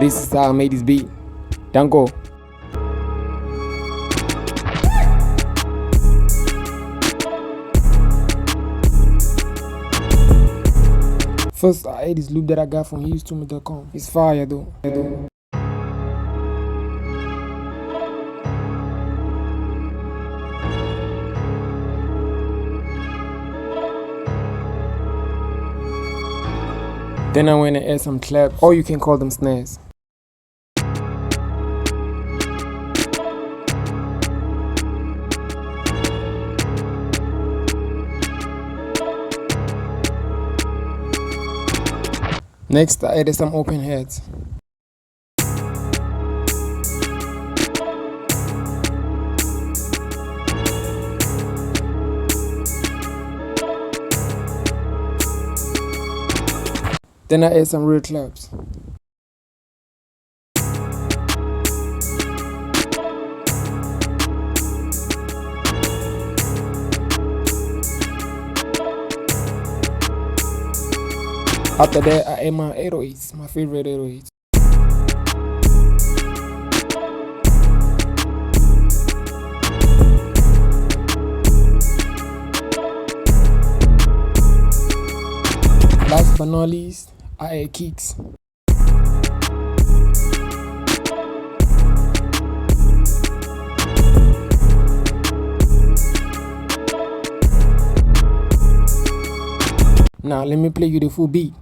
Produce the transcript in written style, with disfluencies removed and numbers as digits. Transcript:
This is how I made this beat. Danko. First, I ate this loop that I got from HughesTuner.com. It's fire though. Then I went and add some claps, or you can call them snares. Next, I added some open heads. Then I add some real claps. After that, I add my 808s, my favorite 808s. Last but not least, I add kicks. Now let me play you the full beat.